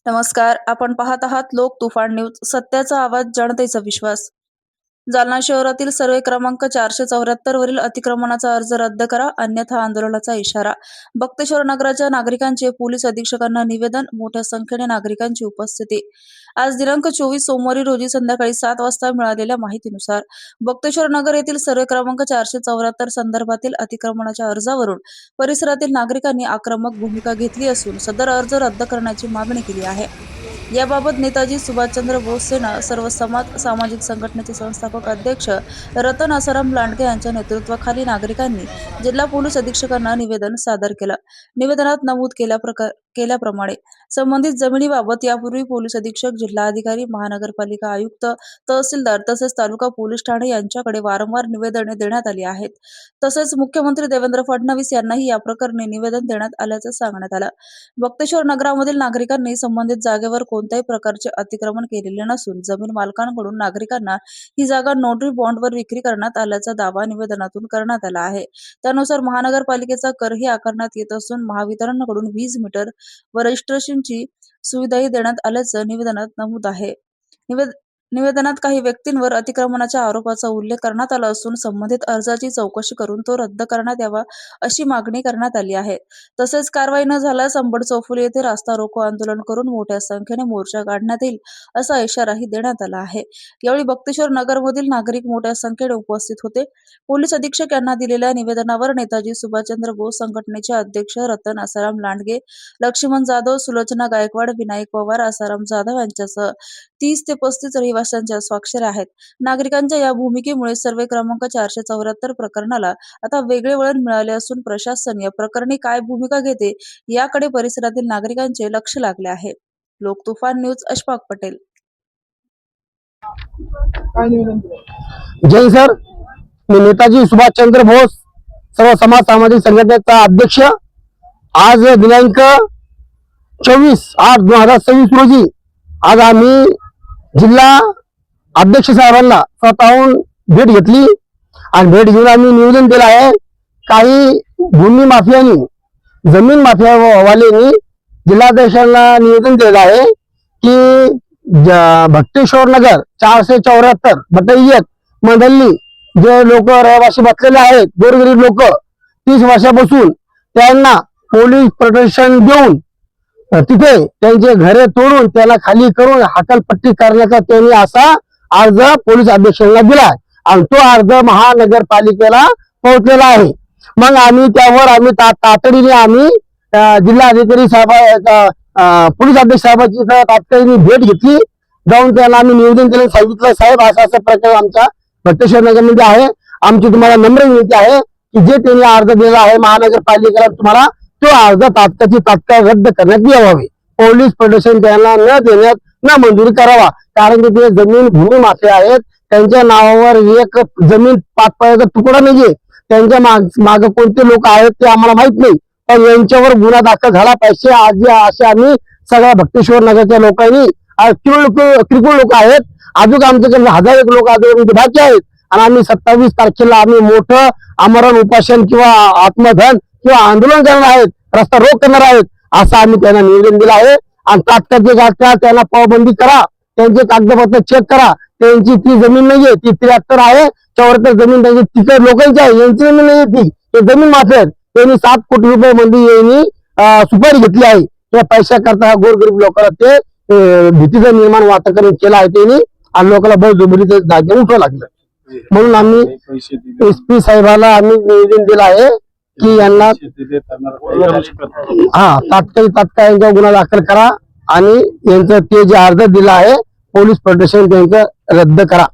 नमस्कार. आपण पाहत आहात लोक तुफान न्यूज. सत्याचा आवाज, जनतेचा विश्वास. जालना शहरातील सर्वे क्रमांक 474 वरील अतिक्रमणाचा अर्ज रद्द करा, अन्यथा आंदोलनाचा इशारा. बक्तेश्वर नगराच्या नागरिकांचे पोलीस अधीक्षकांना निवेदन. मोठ्या संख्येने नागरिकांची उपस्थिती. आज दिनांक 24 सोमवारी रोजी संध्याकाळी 7 वाजता मिळालेल्या माहितीनुसार बक्तेश्वर नगर येथील सर्वे क्रमांक 474 संदर्भातील अतिक्रमणाच्या अर्जावरून परिसरातील नागरिकांनी आक्रमक भूमिका घेतली असून सदर अर्ज रद्द करण्याची मागणी केली आहे. याबाबत नेताजी सुभाषचंद्र बोस सेना सर्व समाज सामाजिक संघटनेचे संस्थापक अध्यक्ष रतन आसाराम लांडगे यांच्या नेतृत्वाखाली नागरिकांनी जिल्हा पोलीस अधीक्षकांना निवेदन सादर केलं. निवेदनात नमूद केल्याप्रमाणे संबंधित जमिनीबाबत यापूर्वी पोलीस अधीक्षक, जिल्हाधिकारी, महानगरपालिका आयुक्त, तहसीलदार तसेच तालुका पोलीस ठाणे यांच्याकडे वारंवार निवेदने देण्यात आली आहेत. तसेच मुख्यमंत्री देवेंद्र फडणवीस यांनाही या प्रकरणी निवेदन देण्यात आल्याचं सांगण्यात आलं. बक्तेश्वर नगरामधील नागरिकांनी संबंधित जागेवर कोणत्याही प्रकारचे अतिक्रमण केलेले नसून जमीन मालकांकडून नागरिकांना ही जागा नोटरी बॉन्डवर विक्री करण्यात आल्याचा दावा निवेदनातून करण्यात आला आहे. त्यानुसार महानगरपालिकेचा करही आकारण्यात येत असून महावितरणकडून वीज मीटर व रजिस्ट्रेशनची सुविधाही देण्यात आल्याचं निवेदनात नमूद आहे. निवेदनात काही व्यक्तींवर अतिक्रमणाच्या आरोपाचा उल्लेख करण्यात आला असून संबंधित अर्जाची चौकशी करून तो रद्द करण्यात यावा अशी मागणी करण्यात आली आहे. तसेच कारवाई न झाल्यास अंबड चौफुली येथे रास्ता रोको आंदोलन करून मोठ्या संख्येने मोर्चा काढण्यात येईल असा इशाराही देण्यात आला आहे. यावेळी बक्तेश्वर नगरमधील नागरिक मोठ्या संख्येने उपस्थित होते. पोलीस अधीक्षक यांना दिलेल्या निवेदनावर नेताजी सुभाषचंद्र बोस संघटनेचे अध्यक्ष रतन आसाराम लांडगे, लक्ष्मण जाधव, सुलोचना गायकवाड, विनायक पवार, आसाराम जाधव यांच्यासह 30 ते 35 रहिवाशांच्या स्वाक्षऱ्या आहेत. नागरिकांच्या या भूमिकेमुळे सर्वे क्रमांक 474 प्रकरणाला आता वेगळे वळण मिळाले असून प्रशासन या प्रकरणी काय भूमिका घेते याकडे परिसरातील नागरिकांचे लक्ष लागले आहे. लोक तुफान न्यूज, अशफाक पटेल. जय सर. मी नेताजी सुभाषचंद्र बोस सर्व समाज सामाजिक संघटनेचा अध्यक्ष. आज दिनांक 24/8/2026 रोजी आज आम्ही जिल्हा अध्यक्ष साहेबांना स्वतःहून भेट घेतली आणि भेट घेऊन आम्ही निवेदन दिलं आहे. काही भूमी माफियांनी, जमीन माफियावाल्यांनी जिल्हाध्यक्षांना निवेदन दिलं आहे की बक्तेश्वर नगर 474 बटाई 1 मधली जे लोक रहिवासी बसलेले आहेत, गोरगरीब लोक 30 वर्षापासून, त्यांना पोलीस प्रोटेक्शन देऊन तिथे त्यांचे घरे तोडून त्याला खाली करून हकालपट्टी करण्याचा त्यांनी असा अर्ज पोलीस अधीक्षकांना दिला आणि तो अर्ज महानगरपालिकेला पोहोचलेला आहे. मग आम्ही त्यावर तातडीने आम्ही जिल्हाधिकारी साहेब, पोलीस अधीक्षक साहेबांची तातडीने भेट घेतली. जाऊन त्याला आम्ही निवेदन दिलं, सांगितलं साहेब असा प्रकार आमच्या बक्तेश्वर नगरमध्ये आहे. आमची तुम्हाला नम्र विनंती आहे की जे त्यांनी अर्ज दिला आहे महानगरपालिकेला, तुम्हाला तो अर्ज तात्काळ रद्द करण्यात यावे. पोलीस प्रोटेक्शन त्यांना न देण्यात न मंजुरी करावा. कारण की ते जमीन भूमी माफिया आहेत. त्यांच्या नावावर एक जमीन 5 पायाचा तुकडा नाहीये. त्यांच्या मागे कोणते लोक आहेत ते आम्हाला माहित नाही, पण यांच्यावर गुन्हा दाखल झाला पाहिजे असे आम्ही सगळ्या बक्तेश्वर नगरच्या लोकांनी, किरकोळ लोक आहेत, अजून आमच्याकडे 1000 लोक अजून बाकी आहेत आणि आम्ही 27 तारखेला आम्ही मोठं आमरण उपोषण किंवा आत्मदहन किंवा आंदोलन करणार आहेत, रस्ता रोक करणार आहेत असं आम्ही त्यांना निवेदन दिलं आहे. आणि तात्काळ त्यांना पावबंदी करा, त्यांचे कागदपत्र चेक करा. त्यांची ती जमीन नाहीये, ती 73 आहे 74 जमीन त्यांची तिकडे लोकांची आहे, यांची जमीन नाहीये, ती जमीन माफी आहेत. त्यांनी 7 कोटी रुपये मध्ये यांनी सुपारी घेतली आहे. त्या पैसा करता गोरगरीब लोकांना ते भीतीचं निर्माण वातावरण केलं आहे त्यांनी आणि लोकांना बळजबरीचे जागे उठवावं लागलं. म्हणून आम्ही SP साहेबाला आम्ही निवेदन दिलं आहे की यांना तात्काळ यांचा गुन्हा दाखल करा आणि यांचं ते जे अर्ज दिला आहे पोलीस प्रोटेक्शन त्यांचं रद्द करा.